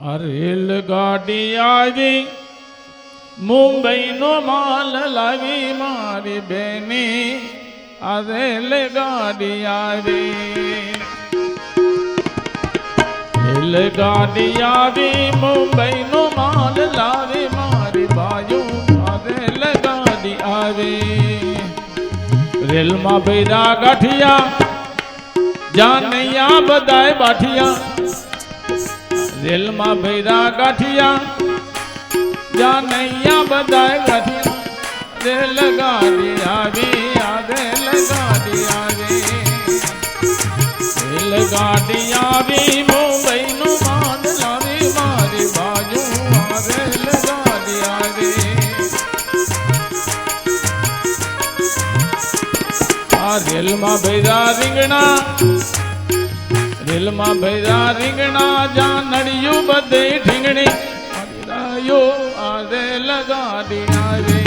રેલગાડી આવી મુંબઈનો માલ લાવી મારી બેની આ રેલગાડી આવી રેલગાડી આવી મુંબઈનો માલ લાવી મારી બાજુ આ રેલગાડી આવી રેલમાં ભૈરા ગાંઠિયા જાનૈયા બધાય બાઠિયા રેલમાં ભૈરા ગાંઠિયા જાનૈયા બધાય ગાંઠિયા રેલગાડી આવી આ રેલગાડી આવી રેલગાડી આવી મુંબઈનું માલ લાવી મારી બાજુ આ રેલગાડી આવી આ રેલમાં ભૈરા રીંગણા રેલમાં ભૈરા રીંગણા જાનડિયું બધે ઠીંગણી રાયો આ રેલગાડી આવી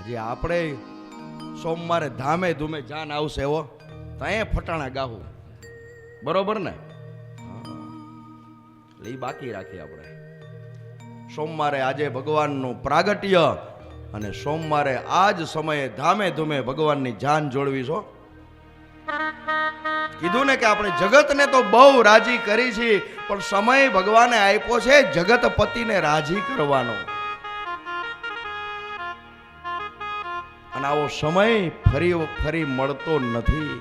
હજી આપણે સોમવારે ધામે ધૂમે જાન આવશે હો ત્યાં ફટાણા ગાહું બરોબર ને એ બાકી રાખીએ આપણે સોમવારે આજે ભગવાનનું પ્રાગટ્ય અને સોમવારે આ જ સમયે ધામે ધૂમે ભગવાનની જાન જોડવી છો કીધું ને કે આપણે જગતને તો બહુ રાજી કરી છે પણ સમય ભગવાને આપ્યો છે જગતપતિને રાજી કરવાનો અને આવો સમય ફરી ફરી મળતો નથી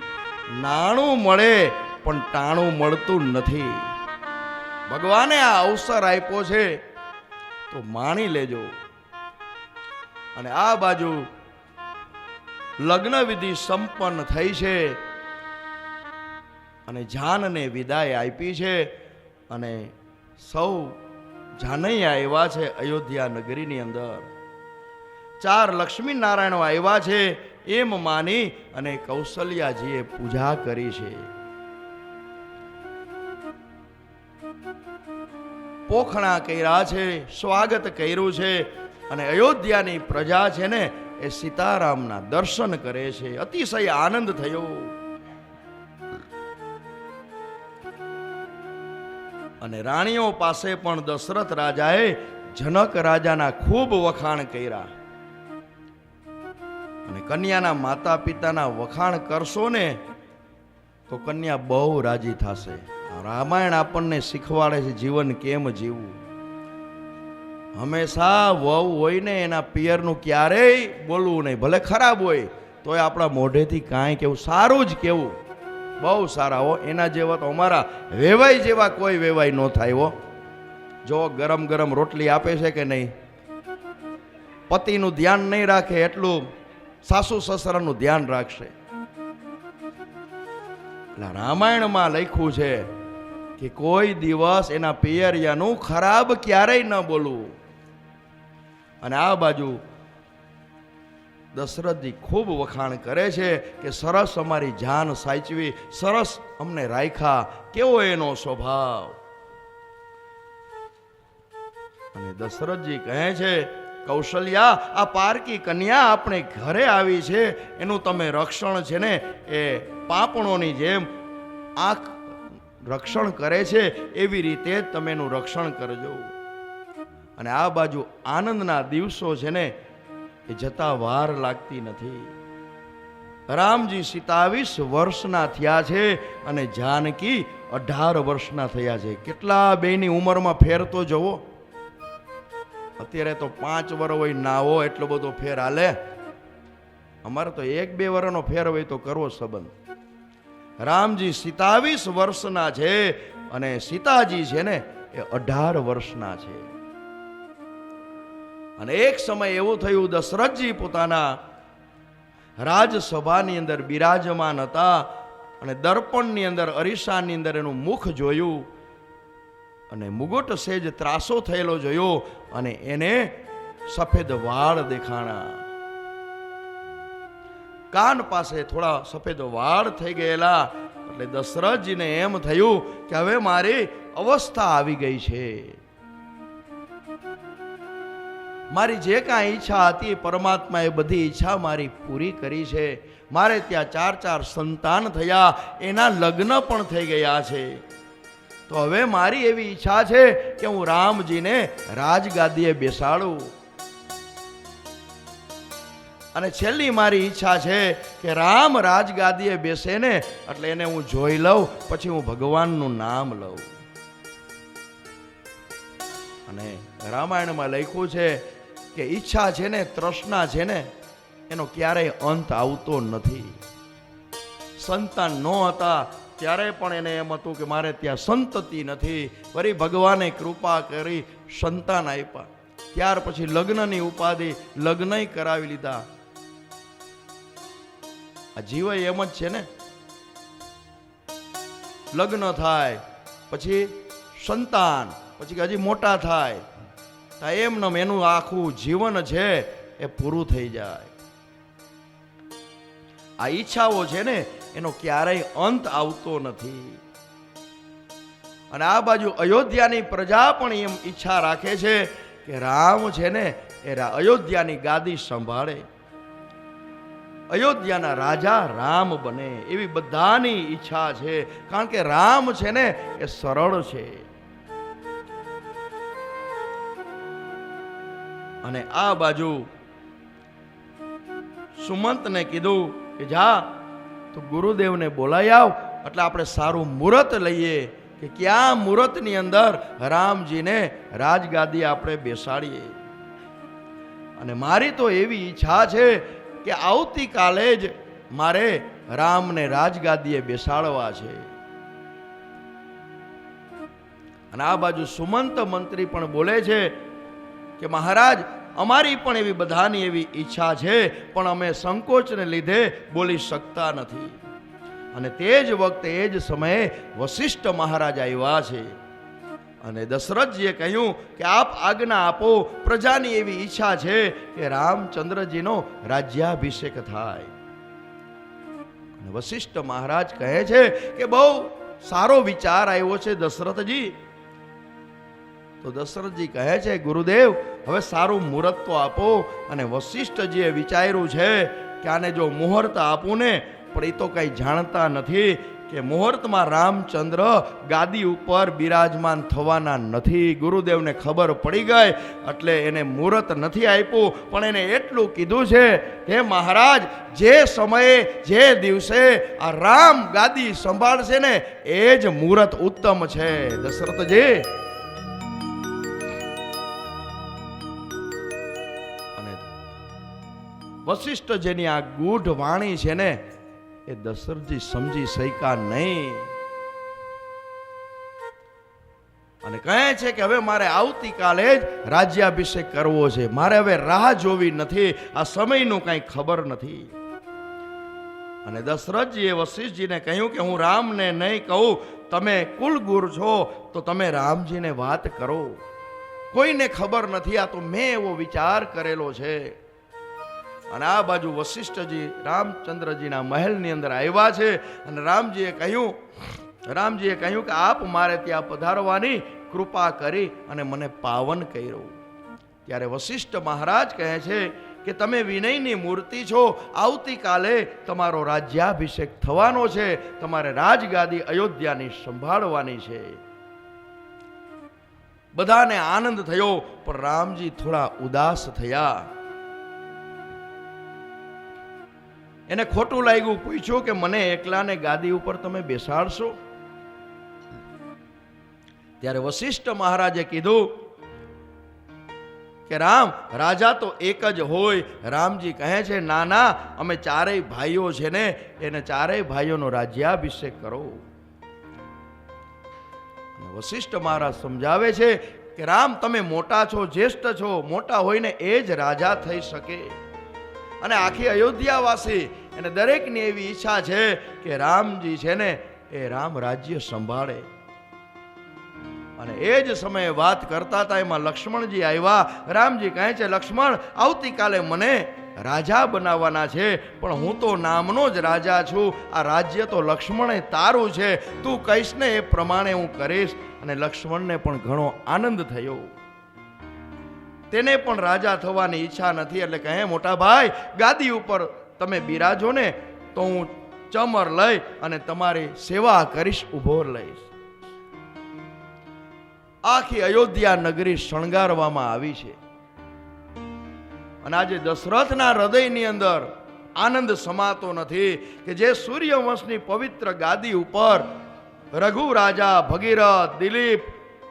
નાણું મળે પણ ટાણું મળતું નથી ભગવાને આ અવસર આપ્યો છે તો માણી લેજો અને આ બાજુ લગ્ન વિધિ સંપન્ન થઈ છે અને જાનને વિદાય આપી છે અને સૌ જાનૈયા આવ્યા છે અયોધ્યા નગરીની અંદર 4 લક્ષ્મી નારાયણો આવ્યા છે એમ માની અને કૌશલ્યાજીએ પૂજા કરી છે પોખણા કર્યા છે સ્વાગત કર્યું છે અને અયોધ્યાની પ્રજા છે ને એ સીતારામના દર્શન કરે છે અતિશય આનંદ થયો અને રાણીઓ પાસે પણ દશરથ રાજાએ જનક રાજાના ખૂબ વખાણ કર્યા અને કન્યાના માતા પિતાના વખાણ કરશો ને તો કન્યા બહુ રાજી થશે રામાયણ આપણને શીખવાડે છે જીવન કેમ જીવવું હંમેશા વહુ હોય ને એના પિયરનું ક્યારેય બોલવું નહીં ભલે ખરાબ હોય તોય આપણા મોઢેથી કાંઈ કેવું સારું જ કેવું બહુ સારા હો એના જેવા તો અમારા વેવાઈ જેવા કોઈ વેવાઈ ન થાય હો જો ગરમ ગરમ રોટલી આપે છે કે નહીં પતિનું ધ્યાન નહીં રાખે એટલું સાસુ સસરાનું ધ્યાન રાખશે એટલે રામાયણમાં લખ્યું છે કે કોઈ દિવસ એના પિયરિયાનું ખરાબ ક્યારેય ન બોલવું અને આ બાજુ દશરથજી ખૂબ વખાણ કરે છે કે સરસ અમારી જાન સાચવી સરસ અમને રાખ્યા કેવો એનો સ્વભાવ અને દશરથજી કહે છે કૌશલ્યા આ પારકી કન્યા આપણે ઘરે આવી છે એનું તમે રક્ષણ છે ને એ પાપણોની જેમ આંખ રક્ષણ કરે છે એવી રીતે તમે એનું રક્ષણ કરજો અને આ બાજુ આનંદના દિવસો છે ને એ જતા વાર લાગતી નથી રામજી 27 વર્ષના થયા છે અને જાનકી 18 વર્ષના થયા છે કેટલા બેની ઉંમરમાં ફેર તો જવો અત્યારે તો 5 વર્ષ હોય ના હોય એટલો બધો ફેર હાલે અમારે તો 1-2 વર્ષનો ફેર હોય તો કરવો સંબંધ રામજી 27 વર્ષના છે અને સીતાજી છે ને એ 18 વર્ષના છે અને એક સમય એવું થયું દશરથજી પોતાના રાજસભાની અંદર બિરાજમાન હતા અને દર્પણની અંદર અરીસાની અંદર એનું મુખ જોયું અને મુગટ સેજ ત્રાસો થયેલો જોયો અને એને સફેદ વાળ દેખાણા કાન પાસે થોડા સફેદ વાળ થઈ ગયેલા એટલે દશરથજીને એમ થયું કે હવે મારી અવસ્થા આવી ગઈ છે મારી જે કાંઈ ઈચ્છા હતી પરમાત્માએ બધી ઈચ્છા મારી પૂરી કરી છે. મારે ત્યાં 4 સંતાન થયા, એના લગ્ન પણ થઈ ગયા છે. તો હવે મારી એવી ઈચ્છા છે કે હું રામજીને રાજગાદીએ બેસાડું. અને છેલ્લી મારી ઈચ્છા છે કે રામ રાજગાદીએ બેસે ને એટલે એને હું જોઈ લઉં, પછી હું ભગવાનનું નામ લઉં. અને રામાયણમાં લખ્યું છે કે ઈચ્છા છે ને, તૃષ્ણા છે ને, એનો ક્યારેય અંત આવતો નથી. સંતાન ન હતા ત્યારે પણ એને એમ હતું કે મારે ત્યાં સંતતિ નથી. વળી ભગવાને કૃપા કરી સંતાન આપ્યા. ત્યાર પછી લગ્નની ઉપાધિ, લગ્નય કરાવી લીધા. આ જીવ એમ જ છે ને, લગ્ન થાય પછી સંતાન, પછી હજી મોટા થાય તો એમને એનું આખું જીવન છે એ પૂરું થઈ જાય. આ ઈચ્છાઓ છે ને એનો ક્યારેય અંત આવતો નથી. અને આ બાજુ અયોધ્યાની પ્રજા પણ એમ ઈચ્છા રાખે છે કે રામ છે ને એ અયોધ્યાની ગાદી સંભાળે, અયોધ્યાના રાજા રામ બને, એવી બધાની ઈચ્છા છે. કારણ કે રામ છે ને એ સરળ છે. અને આ બાજુ સુમંતને કીધું કે જા તો ગુરુદેવને બોલાવી આવ, એટલે આપણે સારું મુહૂર્ત લઈએ કે ક્યાં મુહૂર્તની અંદર રામજીને રાજગાદી આપણે બેસાડીએ. અને મારી તો એવી ઈચ્છા છે કે આવતીકાલે જ મારે રામને રાજગાદીએ બેસાડવા છે. અને આ બાજુ સુમંત મંત્રી પણ બોલે છે કે મહારાજ, અમારી પણ એવી બધાની એવી ઈચ્છા છે, પણ અમે સંકોચને લીધે બોલી શકતા નથી. અને તે જ વખતે એ જ સમયે વશિષ્ઠ મહારાજ આવ્યા છે. અને દશરથજીએ કહ્યું કે આપ આજ્ઞા આપો, પ્રજાની એવી ઈચ્છા છે કે રામચંદ્રજીનો રાજ્યાભિષેક થાય. અને વશિષ્ઠ મહારાજ કહે છે કે બહુ સારો વિચાર આવ્યો છે દશરથજી. તો દશરથજી કહે છે ગુરુદેવ હવે સારું મુહૂર્ત તો આપો. અને વશિષ્ઠજીએ વિચાર્યું છે કે આને જો મુહૂર્ત આપું ને, પણ એ તો કંઈ જાણતા નથી કે મુહૂર્તમાં રામચંદ્ર ગાદી ઉપર બિરાજમાન થવાના નથી. ગુરુદેવને ખબર પડી ગઈ એટલે એને મુહૂર્ત નથી આપ્યું, પણ એને એટલું કીધું છે હે મહારાજ, જે સમયે જે દિવસે આ રામ ગાદી સંભાળશે ને એ જ મુહૂર્ત ઉત્તમ છે. દશરથજી વશિષ્ઠ જેની આ ગૂઢ વાણી છે ને એ દશરથજી સમજી શક્યા નહીં. અને કહે છે કે હવે મારે આવતીકાલે જ રાજ્યાભિષેક કરવો છે, મારે હવે રાહ જોવી નથી, આ સમયનું કંઈ ખબર નથી. અને દશરથજીએ વશિષ્ઠજીને કહ્યું કે હું રામને નહીં કહું, તમે કુલગુરુ છો તો તમે રામજીને વાત કરો, કોઈને ખબર નથી, આ તો મેં એવો વિચાર કરેલો છે. અને આ બાજુ વશિષ્ઠજી રામચંદ્રજીના મહેલની અંદર આવ્યા છે. અને રામજીએ કહ્યું કે આપ મારે ત્યાં પધારવાની કૃપા કરી અને મને પાવન કર્યો. ત્યારે વશિષ્ઠ મહારાજ કહે છે કે તમે વિનયની મૂર્તિ છો, આવતીકાલે તમારો રાજ્યાભિષેક થવાનો છે, તમારે રાજગાદી અયોધ્યાની સંભાળવાની છે. બધાને આનંદ થયો, પણ રામજી થોડા ઉદાસ થયા. એને ખોટું લાગ્યું, પૂછ્યું કે મને એકલાને ગાદી ઉપર તમે બેસાડશો? ત્યારે વશિષ્ઠ મહારાજે કીધું કે રામ, રાજા તો એક જ હોય. રામજી કહે છે ના ના, અમે ચારેય ભાઈઓ છે ને, એને ચારેય ભાઈઓનો રાજ્યાભિષેક કરો. વશિષ્ઠ મહારાજ સમજાવે છે કે રામ, તમે મોટા છો, જ્યેષ્ઠ છો, મોટા હોય ને એ જ રાજા થઈ શકે. અને આખી અયોધ્યાવાસી એને દરેકની એવી ઈચ્છા છે કે રામજી છે ને એ રામ રાજ્ય સંભાળે. અને એ જ સમયે વાત કરતા હતા એમાં લક્ષ્મણજી આવ્યા. રામજી કહે છે લક્ષ્મણ, આવતીકાલે મને રાજા બનાવવાના છે, પણ હું તો નામનો જ રાજા છું, આ રાજ્ય તો લક્ષ્મણે તારું છે, તું કહીશ ને એ પ્રમાણે હું કરીશ. અને લક્ષ્મણને પણ ઘણો આનંદ થયો. તેને પણ રાજા થવાની ઈચ્છા નથી. એટલે કહે મોટા ભાઈ, ગાદી ઉપર તમે બિરાજો ને તો હું ચમર લઈ અને તમારી સેવા કરીશ, ઉભો લઈશ. આખી અયોધ્યા નગરી શણગારવામાં આવી છે. અને આજે દશરથના હૃદયની અંદર આનંદ સમાતો નથી કે જે સૂર્યવંશની પવિત્ર ગાદી ઉપર રઘુ રાજા, ભગીરથ, દિલીપ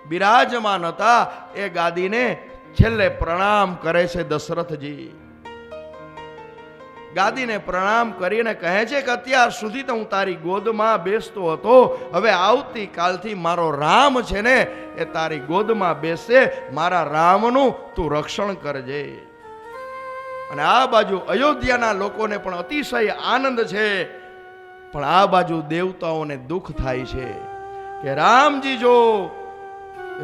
બિરાજમાન હતા. એ ગાદીને છેલ્લે પ્રણામ કરે છે દશરથજી. ગાદીને પ્રણામ કરીને કહે છે કે અત્યાર સુધી તો હું તારી ગોદમાં બેસતો હતો, હવે આવતીકાલથી મારો રામ છે ને એ તારી ગોદમાં બેસે. મારા રામનું તું રક્ષણ કરજે. અને આ બાજુ અયોધ્યાના લોકોને પણ અતિશય આનંદ છે, પણ આ બાજુ દેવતાઓને દુઃખ થાય છે કે રામજી જો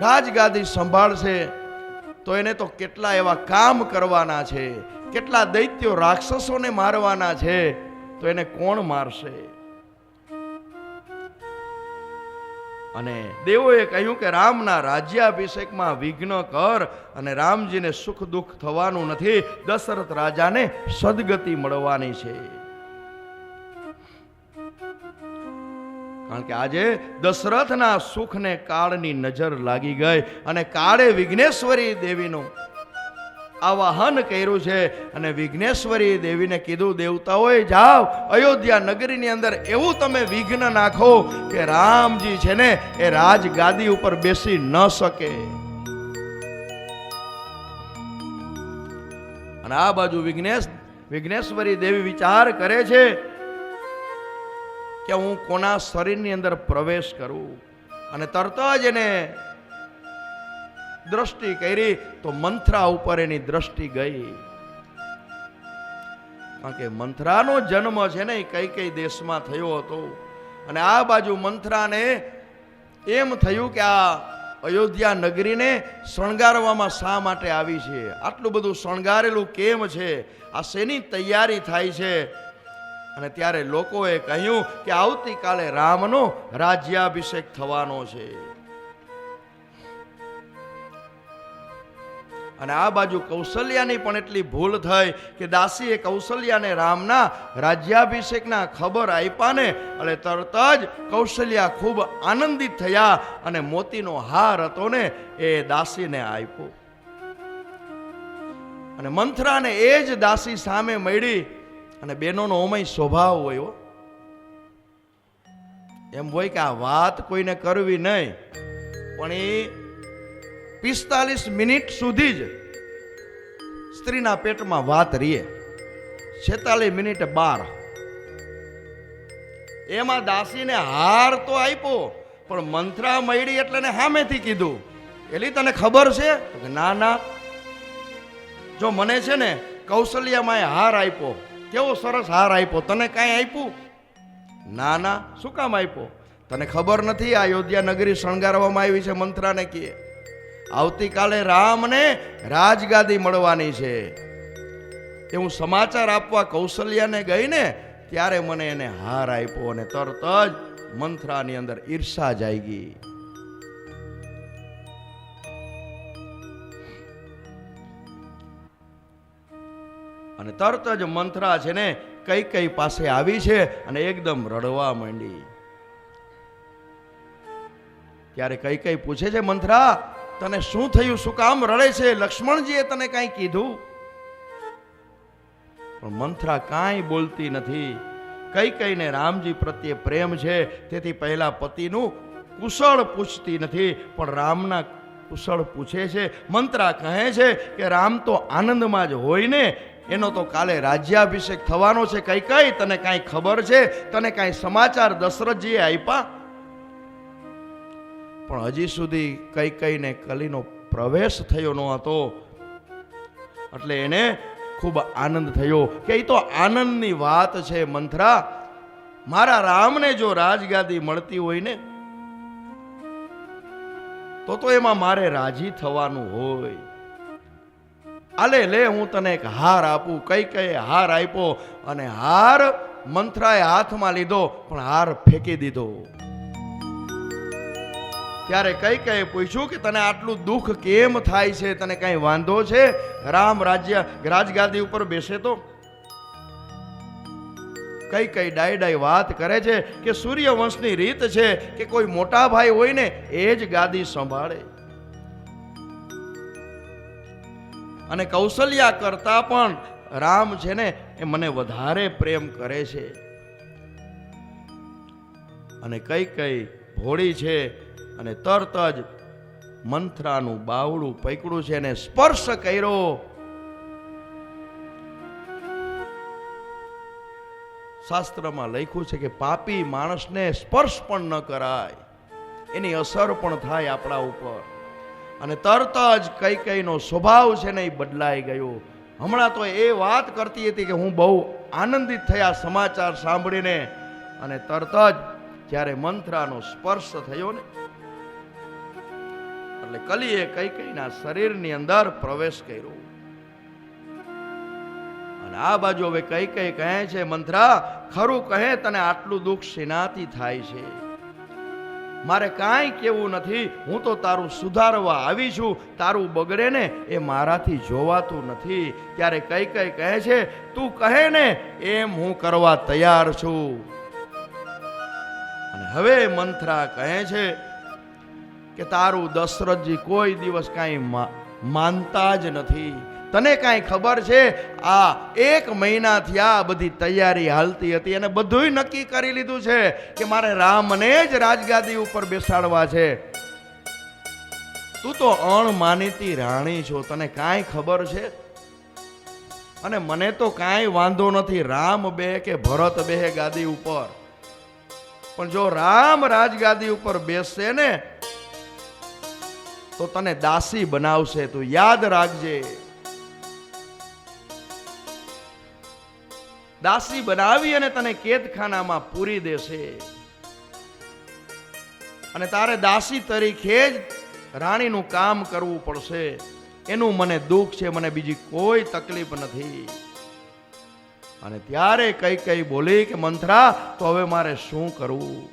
રાજગાદી સંભાળશે તો એને તો કેટલા એવા કામ કરવાના છે, કેટલા દૈત્યો રાક્ષસોને મારવાના છે, તો એને કોણ મારશે? અને દેવોએ કહ્યું કે રામના રાજ્યાભિષેકમાં વિઘ્ન કર, અને રામજીને સુખ દુઃખ થવાનું નથી, દશરથ રાજાને સદગતિ મળવાની છે. કારણ કે આજે દશરથના સુખને કાળની નજર લાગી ગઈ અને કાળે વિઘ્નેશ્વરી દેવીનું આવાહન કર્યું છે. અને વિઘ્નેશ્વરી દેવીને કીધું, દેવતાઓએ જાઓ અયોધ્યા નગરીની અંદર એવું તમે વિઘ્ન નાખો કે રામજી છે ને એ રાજગાદી ઉપર બેસી ન શકે. અને આ બાજુ વિઘ્નેશ્વરી દેવી વિચાર કરે છે કે હું કોના શરીરની અંદર પ્રવેશ કરું. અને તરત જ એને દ્રષ્ટિ કરી તો મંથરા ઉપર એની દ્રષ્ટિ ગઈ. કારણ કે મંથરાનો જન્મ છે ને કઈ કઈ દેશમાં થયો હતો. અને આ બાજુ મંથરાને એમ થયું કે આ અયોધ્યા નગરીને શણગારવામાં શા માટે આવી છે, આટલું બધું શણગારેલું કેમ છે, આ શેની તૈયારી થાય છે? અને ત્યારે લોકોએ કહ્યું કે આવતીકાલે રામનો રાજ્યાભિષેક થવાનો છે. અને આ બાજુ કૌશલ્યાની પણ એટલી ભૂલ થઈ કે દાસીએ કૌશલ્યાને રામના રાજ્યાભિષેકના ખબર આપ્યા ને એટલે તરત જ કૌશલ્યા ખૂબ આનંદિત થયા અને મોતીનો હાર હતો ને એ દાસીને આપ્યો. અને મંથરાને એ જ દાસી સામે મળી. અને બહેનોનો ઓમય સ્વભાવ હોય, એમ હોય કે આ વાત કોઈને કરવી નહીં, પણ એ 45 મિનિટ સુધી જ સ્ત્રીના પેટમાં વાત રહીએ, 46 મિનિટે 12. એમાં દાસીને હાર તો આપ્યો, પણ મંથરા મળી એટલે ને સામેથી કીધું, એલી તને ખબર છે? ના ના, જો મને છે ને કૌશલ્યામાં હાર આપ્યો, કેવો સરસ હાર આપ્યો, તને કાંઈ આપ્યું? ના ના, શું કામ આપ્યો? તને ખબર નથી આ અયોધ્યા નગરી શણગારવામાં આવી છે? મંથરાને કહે આવતીકાલે રામને રાજગાદી મળવાની છે. એ હું સમાચાર આપવા કૌશલ્યાને ગઈ ને ત્યારે મને એને હાર આપ્યો. અને તરત જ મંથરાની અંદર ઈર્ષા જાગી. અને તરત જ મંથરા છે ને કઈ કઈ પાસે આવી છે અને એકદમ રડવા માંડી. ત્યારે કઈ કઈ પૂછે છે, મંથરા તને શું થયું, શું કામ રડે છે? લક્ષ્મણજીએ તને કાંઈ કીધું? પણ મંથરા કાંઈ બોલતી નથી. કઈ કઈને રામજી પ્રત્યે પ્રેમ છે, તેથી પહેલા પતિનું કુશળ પૂછતી નથી, પણ રામના કુશળ પૂછે છે. મંથરા કહે છે કે રામ તો આનંદમાં જ હોય ને, એનો તો કાલે રાજ્યાભિષેક થવાનો છે. કઈ કઈ તને કાંઈ ખબર છે? તને કાંઈ સમાચાર દશરથજીએ આપ્યા? પણ હજી સુધી કઈ કઈને કલીનો પ્રવેશ થયો ન હતો. એટલે એને ખૂબ આનંદ થયો કે એ તો આનંદની વાત છે. મંથરા, મારા રામને જો રાજગાદી મળતી હોય ને તો એમાં મારે રાજી થવાનું હોય. આલે લે, હું તને એક હાર આપું. કઈ કઈ હાર આપ્યો અને હાર મંથરાએ હાથમાં લીધો, પણ હાર ફેંકી દીધો. ત્યારે કઈ પૂછ્યું કે તને આટલું દુઃખ કેમ થાય છે, તને કઈ વાંધો છે? રામ રાજગાદી ઉપર બેસે તો કઈ ડાય વાત કરે છે કે સૂર્યવંશની રીત છે કે કોઈ મોટા ભાઈ હોય ને એ જ ગાદી સંભાળે, અને કૌશલ્યા કરતા પણ રામ છે ને એ મને વધારે પ્રેમ કરે છે. અને કઈ ભોળી છે અને તરત જ મંથરાનું બાવડું પકડ્યું છે અને સ્પર્શ કર્યો. શાસ્ત્રમાં લખ્યું છે કે પાપી માણસને સ્પર્શ પણ ન કરાય, એની અસર પણ થાય આપણા ઉપર. અને તરત જ કઈનો સ્વભાવ છે ને એ બદલાઈ ગયો. હમણાં તો એ વાત કરતી હતી કે હું બહુ આનંદિત થયા સમાચાર સાંભળીને, અને તરત જ જ્યારે મંથરાનો સ્પર્શ થયો ને એટલે કલીએ કઈના શરીરની અંદર પ્રવેશ કર્યો. અને આ બાજુ હવે કઈ કહે છે, મંથરા ખરું કહે તને આટલું દુઃખ શેનાથી થાય છે? મારે કાંઈ કેવું નથી, હું તો તારું સુધારવા આવી છું, તારું બગડે ને એ મારાથી જોવાતું નથી. ત્યારે કઈ કહે છે, તું કહે ને એમ હું કરવા તૈયાર છું. અને હવે મંથરા કહે છે કે તારું દશરથજી કોઈ દિવસ કાંઈ માનતા જ નથી. તને કાંઈ ખબર છે? આ 1 મહિનાથી આ બધી તૈયારી હાલતી હતી અને બધુંય નક્કી કરી લીધું છે કે મારે રામને જ રાજગાદી ઉપર બેસાડવા છે. તું તો અણમાનીતી રાણી છો, તને કાંઈ ખબર છે? અને મને તો કાંઈ વાંધો નથી રામ બે કે ભરત બેહે ગાદી ઉપર, પણ જો રામ રાજગાદી ઉપર બેસશે ને તો તને દાસી બનાવશે. તું યાદ રાખજે, દાસી બનાવી અને તને કેદખાનામાં પૂરી દેશે. અને તારે દાસી તરીકે જ રાણીનું કામ કરવું પડશે. એનું મને દુઃખ છે, મને બીજી કોઈ તકલીફ નથી. અને ત્યારે કઈ બોલી કે મંથરા તો હવે મારે શું કરવું?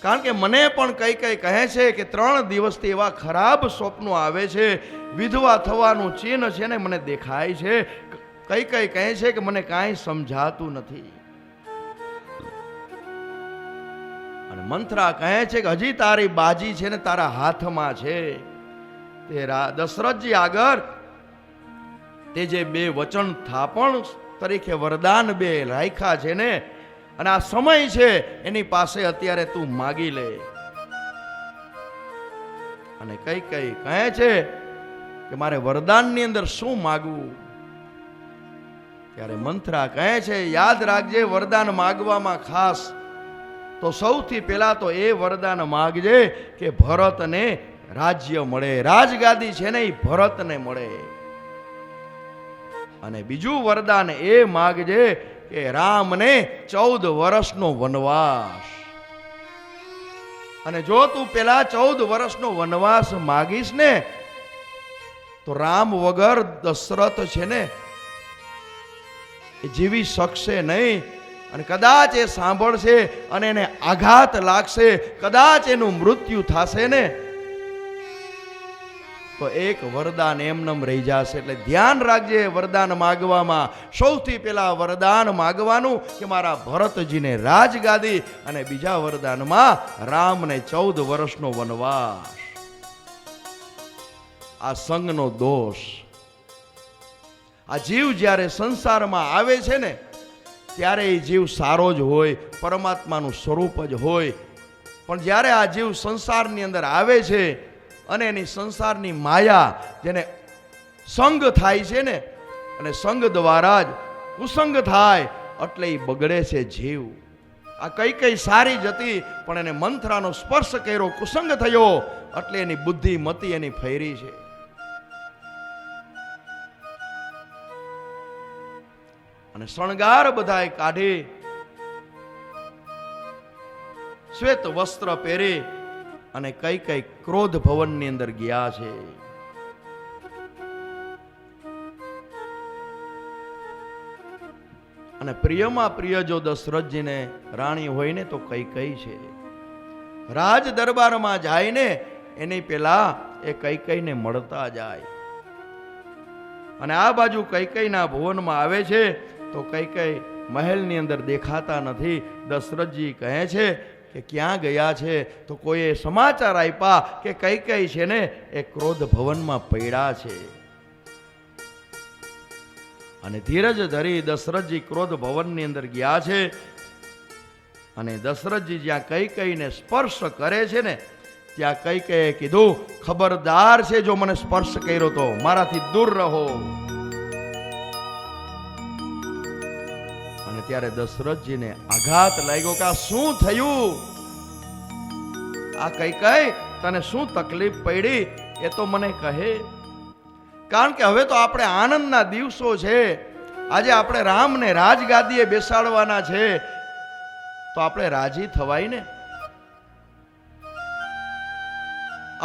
કારણ કે મને પણ કઈ કહે છે કે 3 દિવસથી એવા ખરાબ સ્વપ્નો આવે છે, વિધવા થવાનું ચિહ્ન છે ને મને દેખાય છે. કઈ કહે છે કે મને કાંઈ સમજાતું નથી. અને મંથરા કહે છે કે હજી તારી બાજી છે ને તારા હાથમાં છે. તે દશરથજી આગળ તે જે 2 વચન થાપણ તરીકે વરદાન 2 રાખ્યા છે ને, અને આ સમય છે એની પાસે અત્યારે તું માગી લે. અને કઈ કહે છે કે મારે વરદાનની અંદર શું માગવું? ત્યારે મંથરા કહે છે યાદ રાખજે, વરદાન માગવામાં ખાસ તો સૌથી પહેલા તો એ વરદાન માગજે કે ભરતને રાજ્ય મળે, રાજગાદી છે ને એ ભરતને મળે. અને બીજું વરદાન એ માગજે કે રામને 14 વર્ષનો વનવાસ. અને જો તું પેલા 14 વર્ષનો વનવાસ માગીશ ને તો રામ વગર દશરથ છે ને એ જીવી શકશે નહીં. અને કદાચ એ સાંભળશે અને એને આઘાત લાગશે, કદાચ એનું મૃત્યુ થશે ને તો એક વરદાન એમનેમ રહી જશે. એટલે ધ્યાન રાખજે, વરદાન માગવામાં સૌથી પહેલા વરદાન માગવાનું કે મારા ભરતજીને રાજગાદી, અને બીજા વરદાનમાં રામને 14 વર્ષનો વનવાસ. આ સંગનો દોષ, આ જીવ જ્યારે સંસારમાં આવે છે ને ત્યારે એ જીવ સારો જ હોય, પરમાત્માનું સ્વરૂપ જ હોય. પણ જ્યારે આ જીવ સંસારની અંદર આવે છે અને એની સંસારની માયા જેને સંગ થાય છે ને, અને સંગ દ્વારા જ કુસંગ થાય એટલે એ બગડે છે જીવ. આ કઈ સારી જ હતી પણ એને મંથરાનો સ્પર્શ કર્યો, કુસંગ થયો એટલે એની બુદ્ધિ મતિ એની ફેરી છે. અને શણગાર બધાએ કાઢી, શ્વેત વસ્ત્ર પહેરી અને કઈ ક્રોધ ભવનની અંદર ગયા છે. અને પ્રિયમાં પ્રિય જો દશરથજીને રાણી હોય ને તો કઈ છે. રાજ દરબારમાં જાય ને એની પેલા એ કૈકેયીને મળતા જાય. અને આ બાજુ કૈકેયીના ભુવનમાં આવે છે તો કૈકેયી મહેલની અંદર દેખાતા નથી. દશરથજી કહે છે કે ક્યાં ગયા છે? તો કોઈએ સમાચાર આપ્યા કે કૈકેયી છે ને એ ક્રોધ ભવનમાં પડ્યા છે. અને ધીરજ ધરી દશરથજી ક્રોધ ભવનની અંદર ગયા છે. અને દશરથજી જ્યાં કૈકેયીને સ્પર્શ કરે છે ને ત્યાં કૈકેયીએ કીધું, ખબરદાર છે જો મને સ્પર્શ કર્યો તો મારાથી દૂર રહો. અને ત્યારે દશરથજીને આઘાત લાગ્યો કે આ શું થયું? આ કૈકેયી તને શું તકલીફ પડી એ તો મને કહે. કારણ કે હવે તો આપણે આનંદના દિવસો છે. આજે આપણે રામને રાજગાદીએ બેસાડવાના છે તો આપણે રાજી થવાય ને.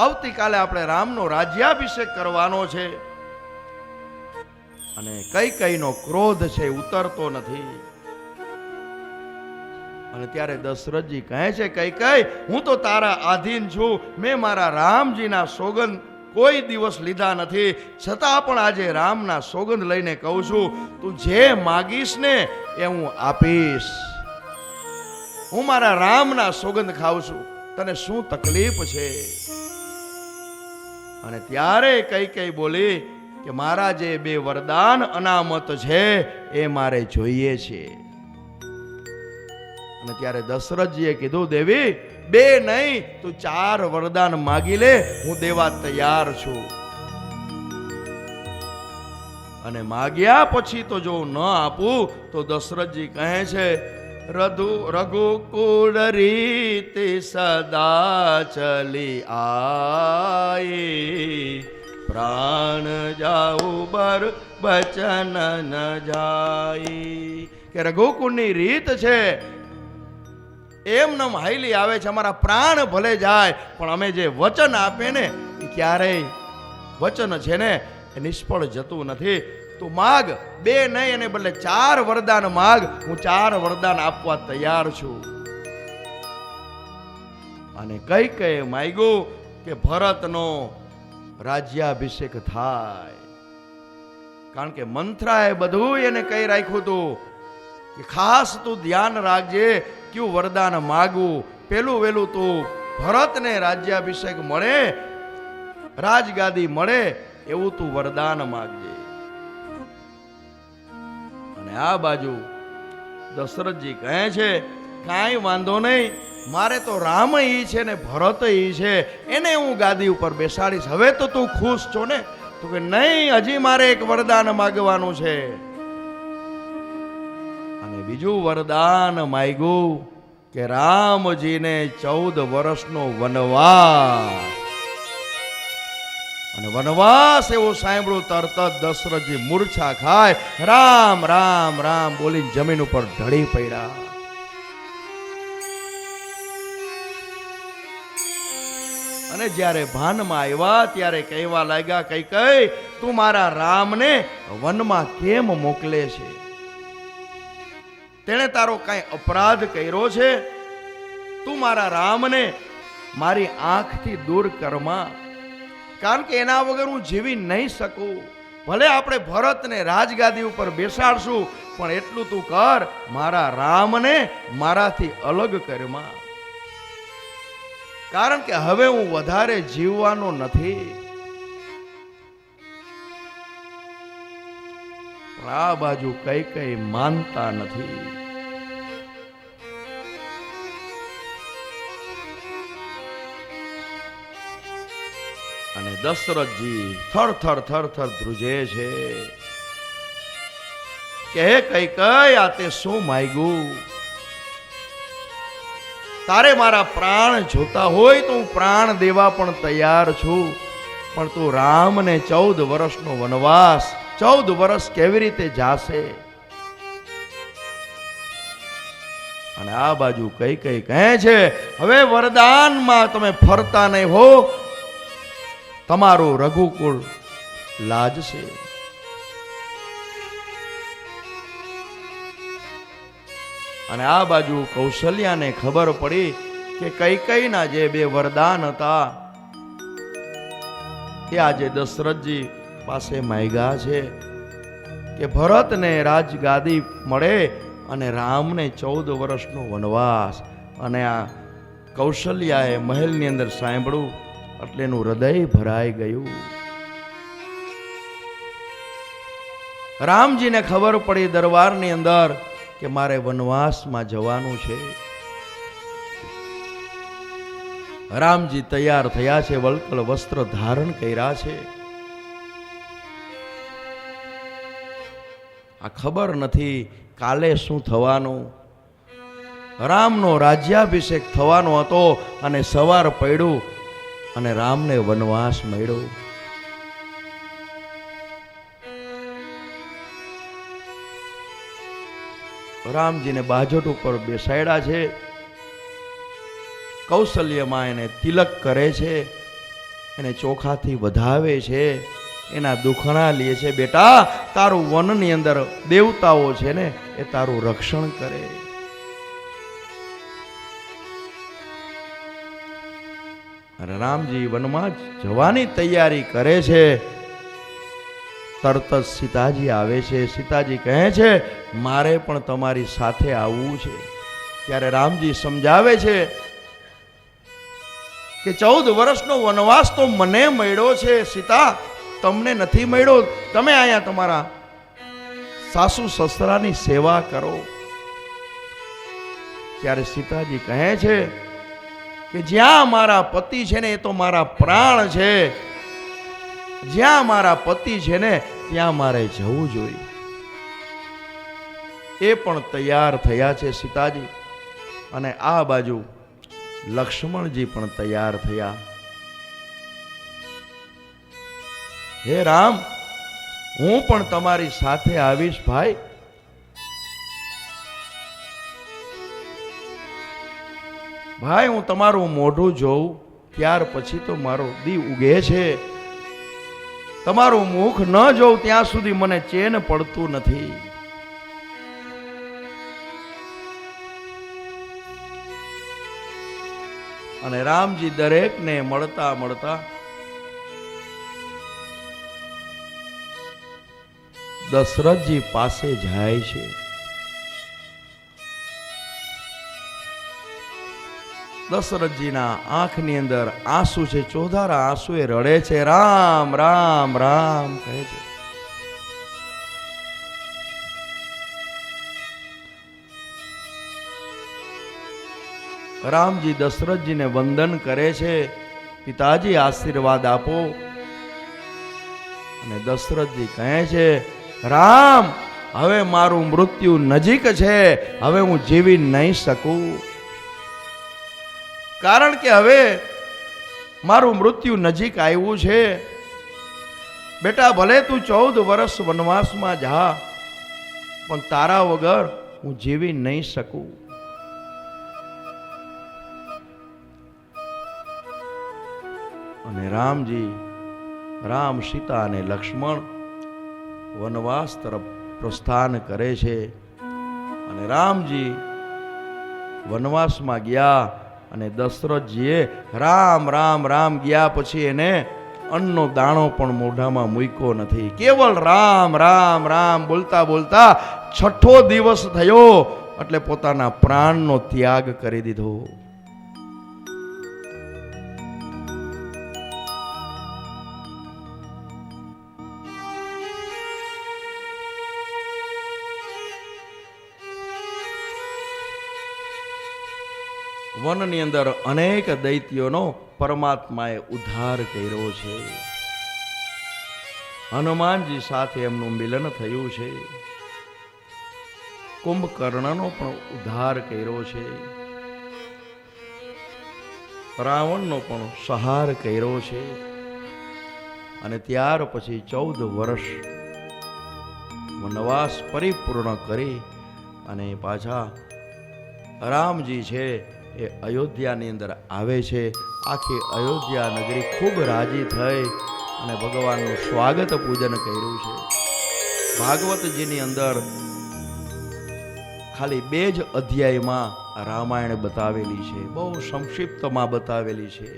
આવતીકાલે આપણે રામનો રાજ્યાભિષેક કરવાનો છે. અને કૈકેયીનો ક્રોધ છે ઉતરતો નથી. અને ત્યારે દશરથજી કહે છે, કૈકેયી હું તો તારા આધીન છું. મેં મારા રામજીના સોગંદ કોઈ દિવસ લીધા નથી, છતાં પણ આજે રામના સોગંદ લઈને કહું છું, તું જે માગીશ ને એ હું આપીશ. હું મારા રામના સોગંદ ખાઉં છું, તને શું તકલીફ છે? અને ત્યારે કૈકેયી બોલી કે મારા જે બે વરદાન અનામત છે એ મારે જોઈએ છે. અને ત્યારે દશરથજીએ કીધું, દેવી બે નહીં તું 4 વરદાન માગી લે, હું દેવા તૈયાર છું. અને માગ્યા પછી તો જો ન આપું તો દશરથજી કહે છે, રઘુકુળ રીતિ સદા ચલી આઈ, પ્રાણ જાઉ બર બચન ન જાય. કે રઘુકુળની રીત છે એમનેમ હાઈલી આવે છે. અમારા પ્રાણ ભલે જાય પણ અમે જે વચન આપે ને એ ક્યારેય વચન છે ને એ નિષ્ફળ જતું નથી. તું માગ બે નહીં અને બદલે 4 વરદાન માગ, હું 4 વરદાન આપવા તૈયાર છું. અને કૈકેયીએ માંગ્યું કે ભરતનો રાજ્યાભિષેક થાય. કારણ કે મંથરાએ બધું એને કહી રાખ્યું હતું કે ખાસ તું ધ્યાન રાખજે કયું વરદાન માગવું. પેલું વેલું તું ભરતને રાજ્યાભિષેક મળે, રાજગાદી મળે એવું તું વરદાન માગજે. અને આ બાજુ દશરથજી કહે છે, કાંઈ વાંધો નહીં, મારે તો રામ ઈ છે ને ભરત ઈ છે, એને હું ગાદી ઉપર બેસાડીશ. હવે તો તું ખુશ છો ને? તો કે નહીં, હજી મારે એક વરદાન માગવાનું છે. અને બીજું વરદાન માંગ્યું કે રામજીને 14 વર્ષનો વનવાસ. અને વનવાસ એવું સાંભળ્યું તરત જ દશરથજી મૂર્છા ખાય, રામ રામ રામ બોલીને જમીન ઉપર ઢળી પડ્યા. અને જ્યારે ભાનમાં આવ્યા ત્યારે કહેવા લાગ્યા, કૈકેયી તું મારા રામને વનમાં કેમ મોકલે છે? તેણે તારો કાંઈ અપરાધ કર્યો છે? તું મારા રામને મારી આંખથી દૂર કરમાં. કારણ કે એના વગર હું જીવી નહીં શકું. ભલે આપણે ભરતને રાજગાદી ઉપર બેસાડશું પણ એટલું તું કર, મારા રામને મારાથી અલગ કરમાં. કારણ કે હવે હું વધારે જીવવાનો નથી. પણ આ બાજુ કૈકેયી માનતા નથી. અને દશરથજી થર થર ધ્રુજે છે કે હે કૈકેયી આ તે શું માંગ્યું? તારે મારા પ્રાણ જોતા હોય તો હું પ્રાણ દેવા પણ તૈયાર છું, પણ તું રામને 14 વર્ષનો વનવાસ, 14 વર્ષ કેવી રીતે જાશે? અને આ બાજુ કૈકેયી કહે છે, હવે વરદાનમાં તમે ફરતા નહીં હો, તમારું રઘુકુળ લાજશે. અને આ બાજુ કૌશલ્યાને ખબર પડી કે કૈકેયીના જે 2 વરદાન હતા એ આજે દશરથજી પાસે માંગ્યા છે કે ભરતને રાજગાદી મળે અને રામને 14 વર્ષનો વનવાસ. અને આ કૌશલ્યાએ મહેલની અંદર સાંભળ્યું એટલે એનું હૃદય ભરાઈ ગયું. રામજીને ખબર પડી દરબારની અંદર કે મારે વનવાસમાં જવાનું છે. રામજી તૈયાર થયા છે, વલ્કલ વસ્ત્ર ધારણ કર્યા છે. આ ખબર નથી કાલે શું થવાનું. રામનો રાજ્યાભિષેક થવાનો હતો અને સવાર પડ્યું અને રામને વનવાસ મળ્યો. રામજીને બાજોટ ઉપર બેસાડ્યા છે. કૌશલ્યમાં એને તિલક કરે છે, એને ચોખાથી વધાવે છે, એના દુખણા લે છે. બેટા, તારું વનની અંદર દેવતાઓ છે ને એ તારું રક્ષણ કરે. અને રામજી વનમાં જવાની તૈયારી કરે છે. તરત જ સીતાજી આવે છે. સીતાજી કહે છે મારે પણ તમારી સાથે આવવું છે. ત્યારે રામજી સમજાવે છે કે 14 વર્ષનો વનવાસ તો મને મળ્યો છે સીતા, તમને નથી મળ્યો. તમે અહીંયા તમારા સાસુ સસરાની સેવા કરો. ત્યારે સીતાજી કહે છે કે જ્યાં મારા પતિ છે ને એ તો મારા પ્રાણ છે. જ્યાં મારા પતિ છે ને ત્યાં મારે જવું જોઈએ. એ પણ તૈયાર થયા છે સીતાજી. અને આ બાજુ લક્ષ્મણજી પણ તૈયાર થયા. હે રામ, હું પણ તમારી સાથે આવીશ ભાઈ. ભાઈ, હું તમારું મોઢું જોઉં ત્યાર પછી તો મારો દી ઉગે છે. તમારું મુખ ન જોઉં ત્યાં સુધી મને ચેન પડતું નથી. અને રામજી દરેકને મળતા મળતા દશરથજી પાસે જાય છે. દશરથજીના આંખની અંદર આંસુ છે. ચોધારા આંસુ એ રડે છે. રામ રામ રામ કહે છે. રામજી દશરથજીને વંદન કરે છે. પિતાજી આશીર્વાદ આપો. અને દશરથજી કહે છે રામ, હવે મારું મૃત્યુ નજીક છે. હવે હું જીવી નહીં શકું. કારણ કે હવે મારું મૃત્યુ નજીક આવ્યું છે. બેટા, ભલે તું 14 વર્ષ વનવાસમાં જા, પણ તારા વગર હું જીવી નહીં શકું. અને રામજી, રામ, સીતા અને લક્ષ્મણ વનવાસ તરફ પ્રસ્થાન કરે છે. અને રામજી વનવાસમાં ગયા અને દશરથજીએ રામ રામ રામ ગયા પછી એને અન્નનો દાણો પણ મોઢામાં મૂક્યો નથી. કેવળ રામ રામ રામ બોલતા બોલતા 6થો દિવસ થયો એટલે પોતાના પ્રાણનો ત્યાગ કરી દીધો. વનની અંદર અનેક દૈત્યોનો પરમાત્માએ ઉદ્ધાર કર્યો છે. હનુમાનજી સાથે એમનું મિલન થયું છે. કુંભકર્ણનો પણ ઉદ્ધાર કર્યો છે. રાવણનો પણ સંહાર કર્યો છે. અને ત્યાર પછી 14 વર્ષ વનવાસ પરિપૂર્ણ કરી અને પાછા રામજી છે એ અયોધ્યાની અંદર આવે છે. આખી અયોધ્યા નગરી ખૂબ રાજી થઈ અને ભગવાનનું સ્વાગત પૂજન કર્યું છે. ભાગવતજીની અંદર ખાલી 2 જ અધ્યાયમાં રામાયણ બતાવેલી છે, બહુ સંક્ષિપ્તમાં બતાવેલી છે.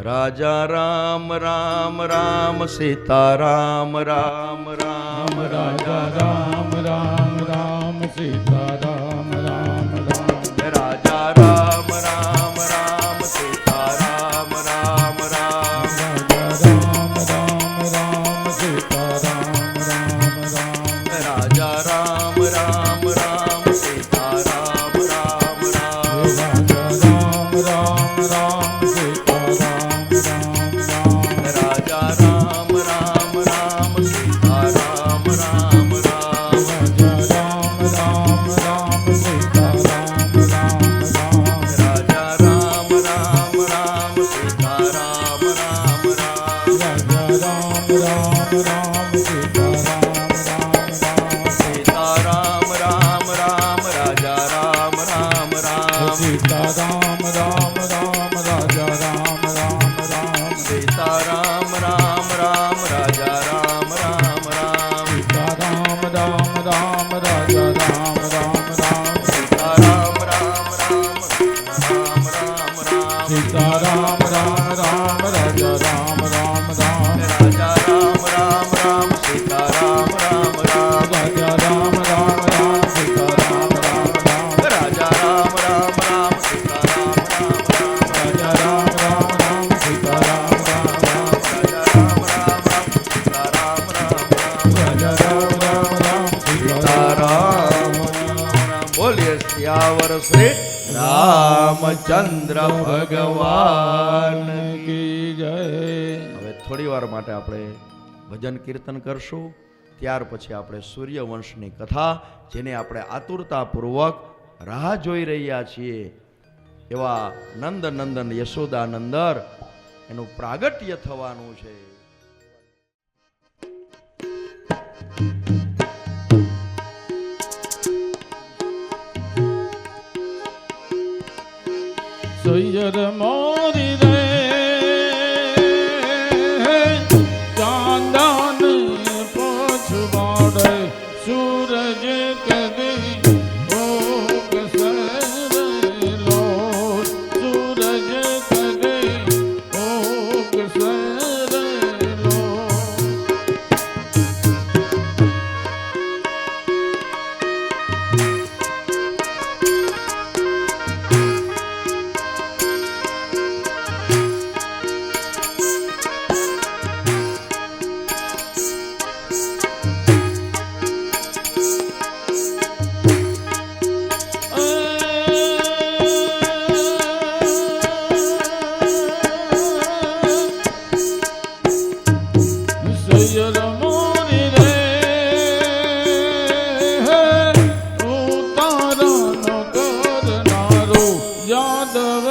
રાજા રામ રામ રામ સીતા રામ રામ રામ રાજા રામ રામ રામ સીતા રામ રામ રામ રાજા રામ રામ રામ સીતા રામ રામ રામ રાજા રામ રામ રામ સીતા રામ રામ રામ રાજા રામ રામ રામ સીતા રામ રામ રામ રાજા રામ રામ રામ સીતા રામ રાજા રામ રામ રામ સીતા રામ રામ રામ રાજા રામ રામ રામ સીતા રામ રામ રામ રાજા રામ રામ રામ સીતા રામ રામ રામ રાજા રામ રામ રામ સીતા રામ રામ રામ સીતા રામ રામ રામ રાજા રામ રામ રામ સીતા રામ રામ રામ રાજા રામ રામ રામ સીતા રામ રામ રામ રાજા રામ રામ રામ સીતા રામ રામ રામ રાજા રામ રામ રામ સીતા રામ રામ રામ રામ રામ રામ સીતા રામ રામ રામ રાજા રામ રામ રામ રાજા રામ રામ રામ સીતા રામ રામ રામ રાજા રામ રામ રામ સીતા રામ રામ રામ રાજા રામ રામ રામ સીતા રામ રામ રામ રાજા રામ રામ રામ સીતા રામ રામ રામ રાજા રામ રામ રામ સીતા રામ રામ રામ રાજા રામ રામ રામ સીતા રામ બોલીએ સિયાવર શ્રી રામચંદ્ર ભગવાન કી જય. હવે થોડી વાર માટે આપણે ભજન કીર્તન કરશું. ત્યાર પછી આપણે સૂર્યવંશની કથા, જેને આપણે આતુરતાપૂર્વક રાહ જોઈ રહ્યા છીએ, એવા નંદ નંદન યશોદા નંદર એનું પ્રાગટ્ય થવાનું છે. સૈયદ મોરી રે ચાંદન પોછવાડે સૂરજ કદી ઓગસરેલો સૂરજ કદી ઓગસરેલો સૈયદ મોરી રે ઉતારનો કરનારો યાદવ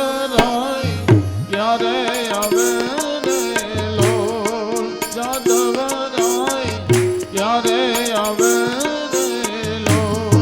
રાય ક્યારે આવે રે લોલ યાદવ રાય ક્યારે આવે રે લોલ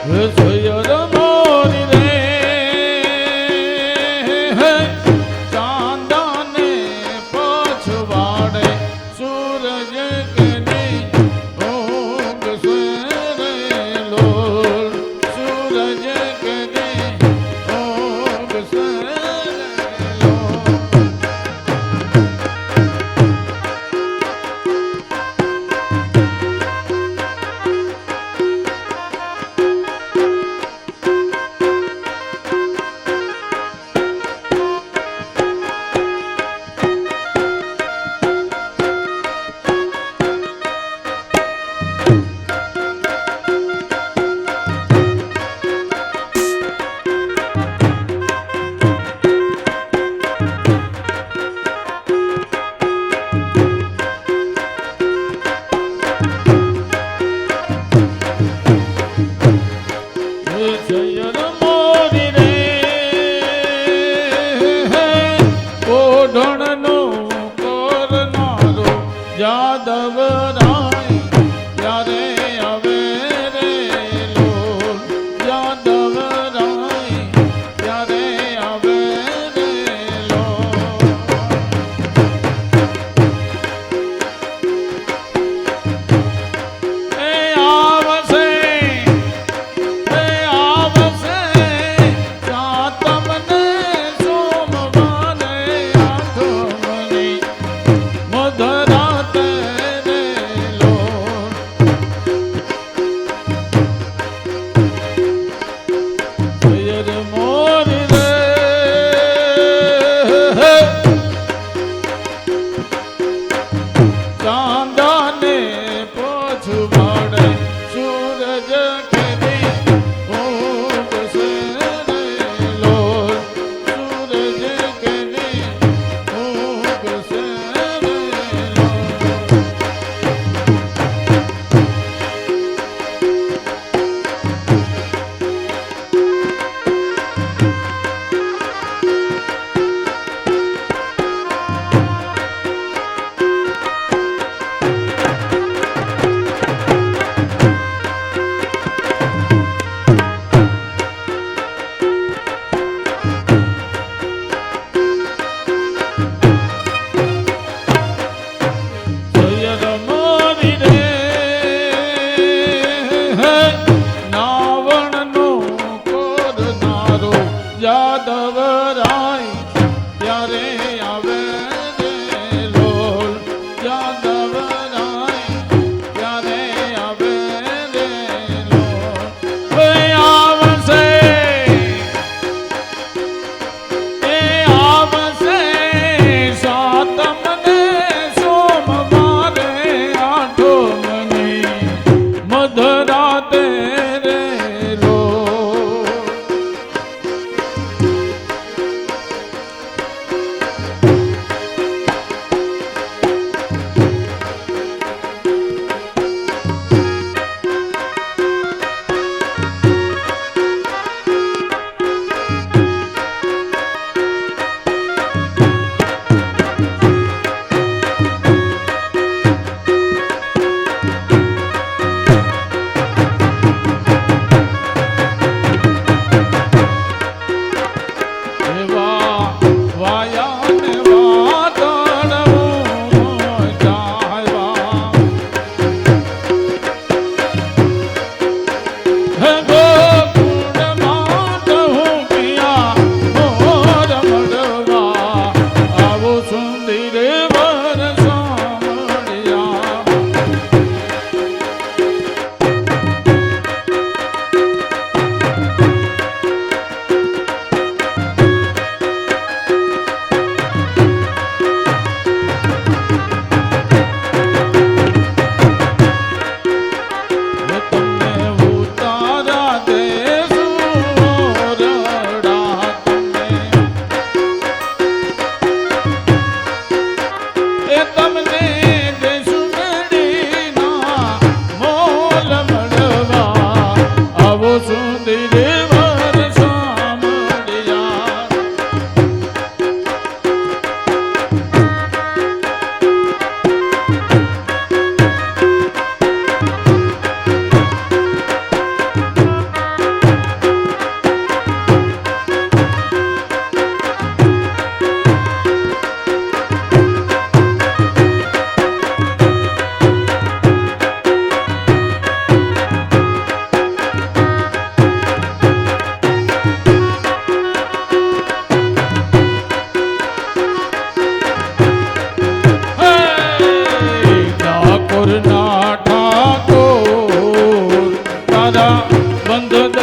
સૈયદ મોરી રે ચાંદાને પછવાડે સૂરજ કની ઊંઘ સરેલો સૂરજ કની ઊંઘ સરેલો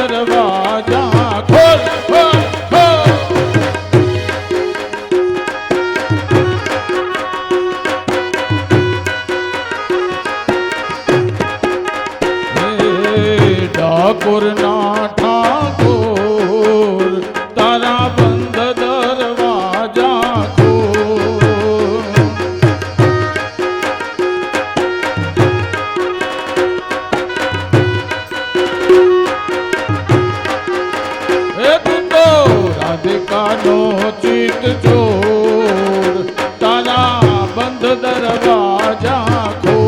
દરવાજા ખોલ ખોલ ખોલ. ઠાકોર ના ઠાકોર તારા બંધ દરવાજા ખોલ. એ તું તો રાધિકાનો ચિત ચોર તારા બંધ દરવાજા ખોલ.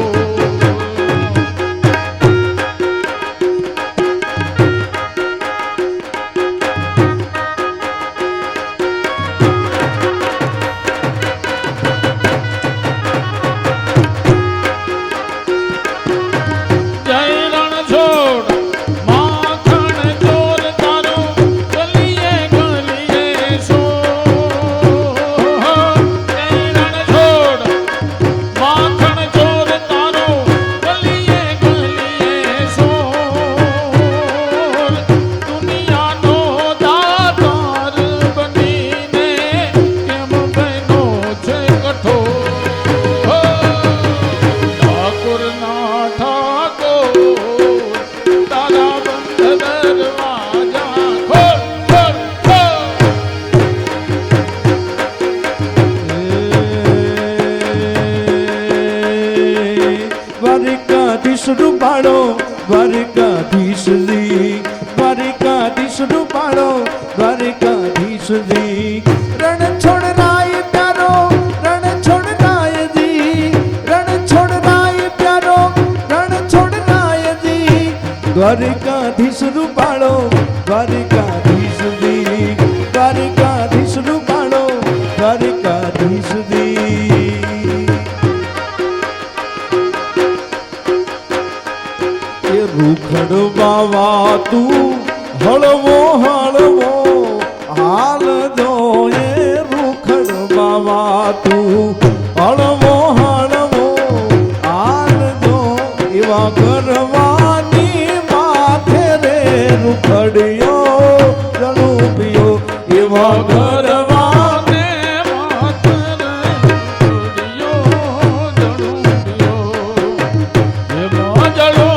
દ્વારિકાધીશ રૂપાળો દ્વારિકાધીશ જી દ્વારિકાધીશ રૂપાળો દ્વારિકાધીશ જી રણ છોડ રાય પ્યારો રણ છોડ રાય જી રણ છોડ રાય પ્યારો રણ છોડ રાય જી દ્વારિકાધીશ રૂપાળો દ્વારિકાધીશ જી દ્વારિકાધીશ રૂપાળો દ્વારિકાધીશ જી રૂખડ બાવા તું હળવો હળવો હાલ જો એ રૂખડ બાવા તું હળવો હળવો હાલ જો એવા કરવાની માથે રે રૂખડિયો જણુપિયો એવા કરવાને માથે રે રૂખડિયો જણુપિયો એમાં જળો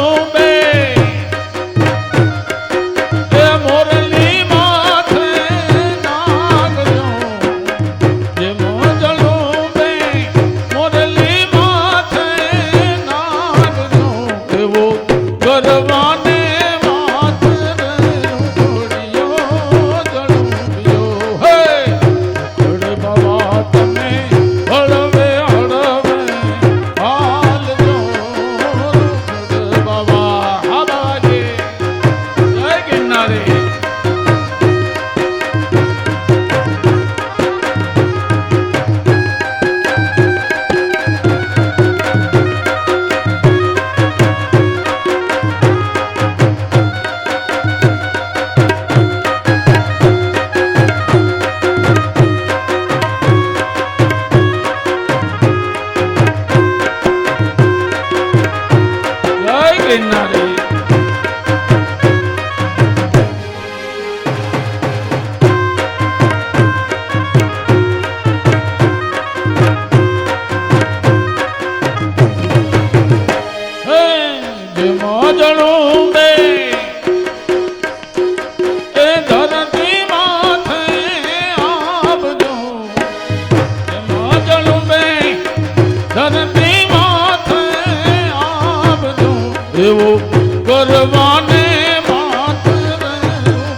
કરવાને માથે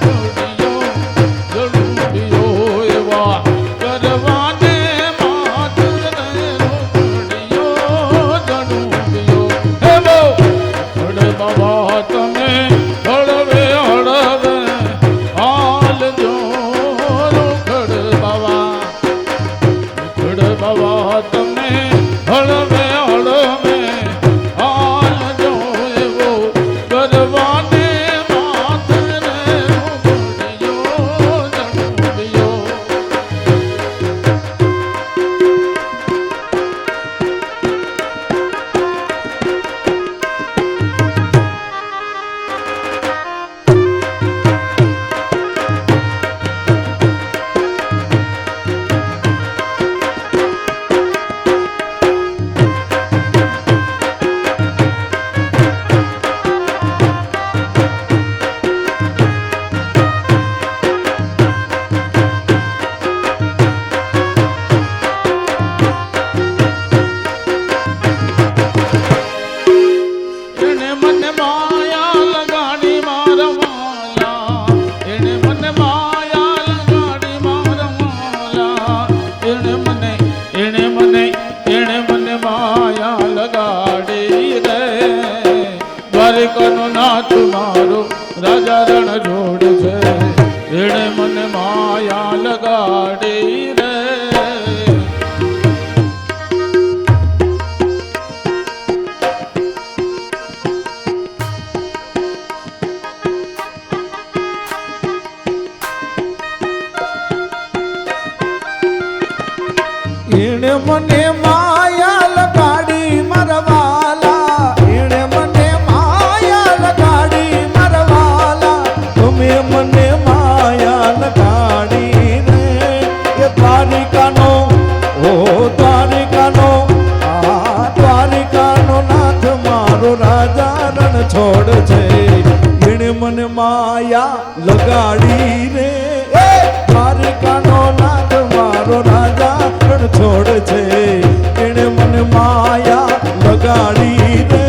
રૂખડિયો જણુપિયો એવા કરવાને માથે રૂખડિયો જણુપિયો એવો હળે બાબા તમે હળવે હળવે હાલ જો રૂખડ બાબા તમે હળવે હળવે હાલ જો એવો કરવા જોડ છે એણે મને માયા લગાડી રે એણે મને માયા લગાડી મરવાલા, એણે મને માયા લગાડી મરવાલા, તમે મને માયા લગાડી રે એ દ્વારિકાનો, ઓ દ્વારિકાનો, આ દ્વારિકાનો નાથ મારો રાજા રણ છોડ છે. એણે મને માયા લગાડી રે એ દ્વારિકાનો નાથ મારો રાજા છોડ છે. એણે મને માયા લગાડી રે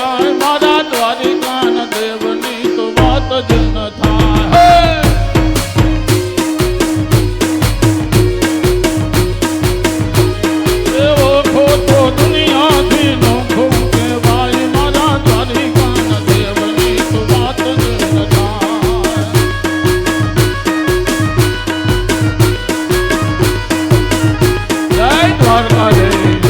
ભાઈ મારા દ્વારિકાના દેવની તો વાત જ ન થાય. એવો ખોટો દુનિયાથી નોખો કે ભાઈ મારા દ્વારિકાના દેવની તો વાત જ ન થાય. જય દ્વારકાધીશ.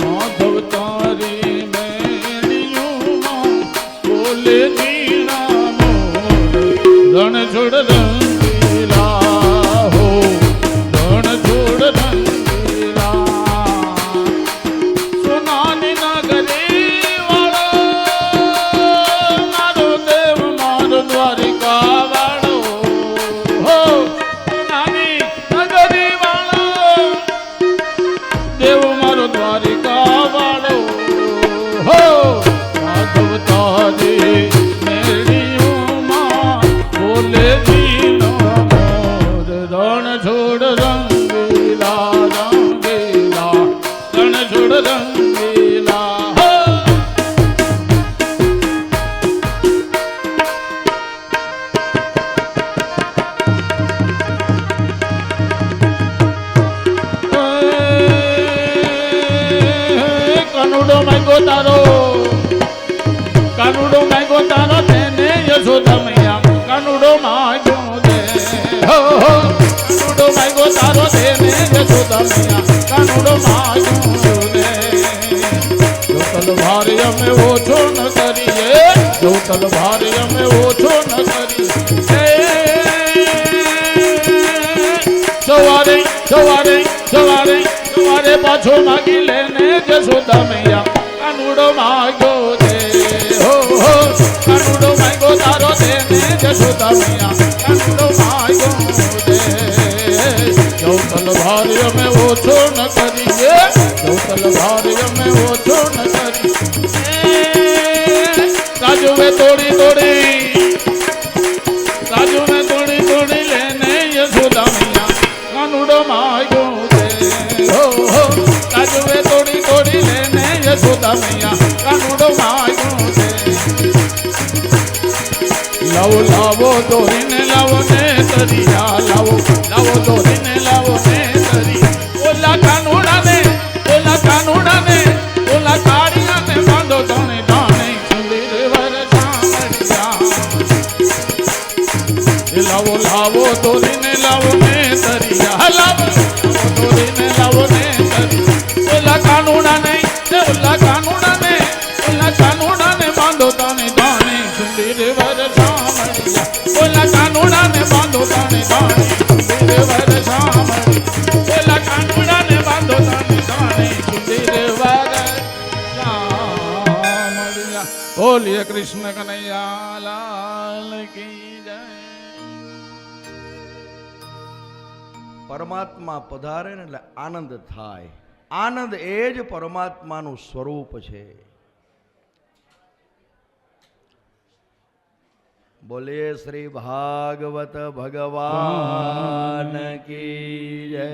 માધવ તારી મેળીઓમાં બોલે જીણા મોર ધણ છોડ રંગીલા હો ધણ છોડ રંગીલા સોનાની નગરી વાળો મારો દેવ મારો દ્વારિકા વાળો હો સોનાની નગરી વાળો દેવ મારો દ્વારિકા વાળો હો માધવ તારી મેળીઓમાં બોલે જીનો મોર રણ છોડ રંગીલા રંગીલા રણ છોડ રંગીલા હો. કાનુડો માંગો તારો કાનુડો માંગો તારો તેને યશોદા મૈયા કાનુડો માંગ્યો દે હો હો કાનુડો માંગો તારો તેને યશોદા મૈયા કાનુડો માંગ્યો દે. જો તલવારી અમે ઓછો ન કરીએ જો તલવારી અમે ઓછો ન કરીએ સવારે સવારે સવારે સવારે પાછો માગી લેને જશોદા મૈયા કાનુડો માગ્યો દે હો હો કાનુડો માગ્યો તારો દેને જશોદા મૈયા કાનુડો માગ્યો દે. જો તલવારી અમે ઓછો ન કરીએ જો તલવારી અમે ઓછો ન કરીએ કાજુએ તોડી તોડી કાજુએ તોડી તોડી લેને યશોદા મૈયા કાનુડો માગ્યો દે હો હો કાજુએ તોડી તોડી લેને યશોદા મૈયા કાનુડો માગ્યો દે. લાવો લાવો દોરીને લાવો ને તરિયા લાવો લાવો દોરીને લાવો ને તરી ઓલા કાનુડાને ઓલા કાનુડાને ઓલા કાળિયાને બાંધો ધણે ધણે સુંદર વર સામળિયા. લાવો લાવો દોરીને લાવો ને તરિયા લાવો દોરીને લાવો ને તરી ઓલા કાનુડાને ઓલા કાનુડાને ઓલા કાનુડાને બાંધો ધણે ધણે સુંદર વર સામળિયા. ઓલા કાનુડાને બાંધો ધણે ધણે સુંદર વર સામળિયા. ઓલા કાનુડાને બાંધો ધણે ધણે સુંદર વર સામળિયા. બોલીએ કૃષ્ણ કનૈયા લાલ કી જય. પરમાત્મા પધારે ને એટલે આનંદ થાય. આનંદ એ જ પરમાત્માનું સ્વરૂપ છે. બોલીએ શ્રી ભાગવત ભગવાન કી જય.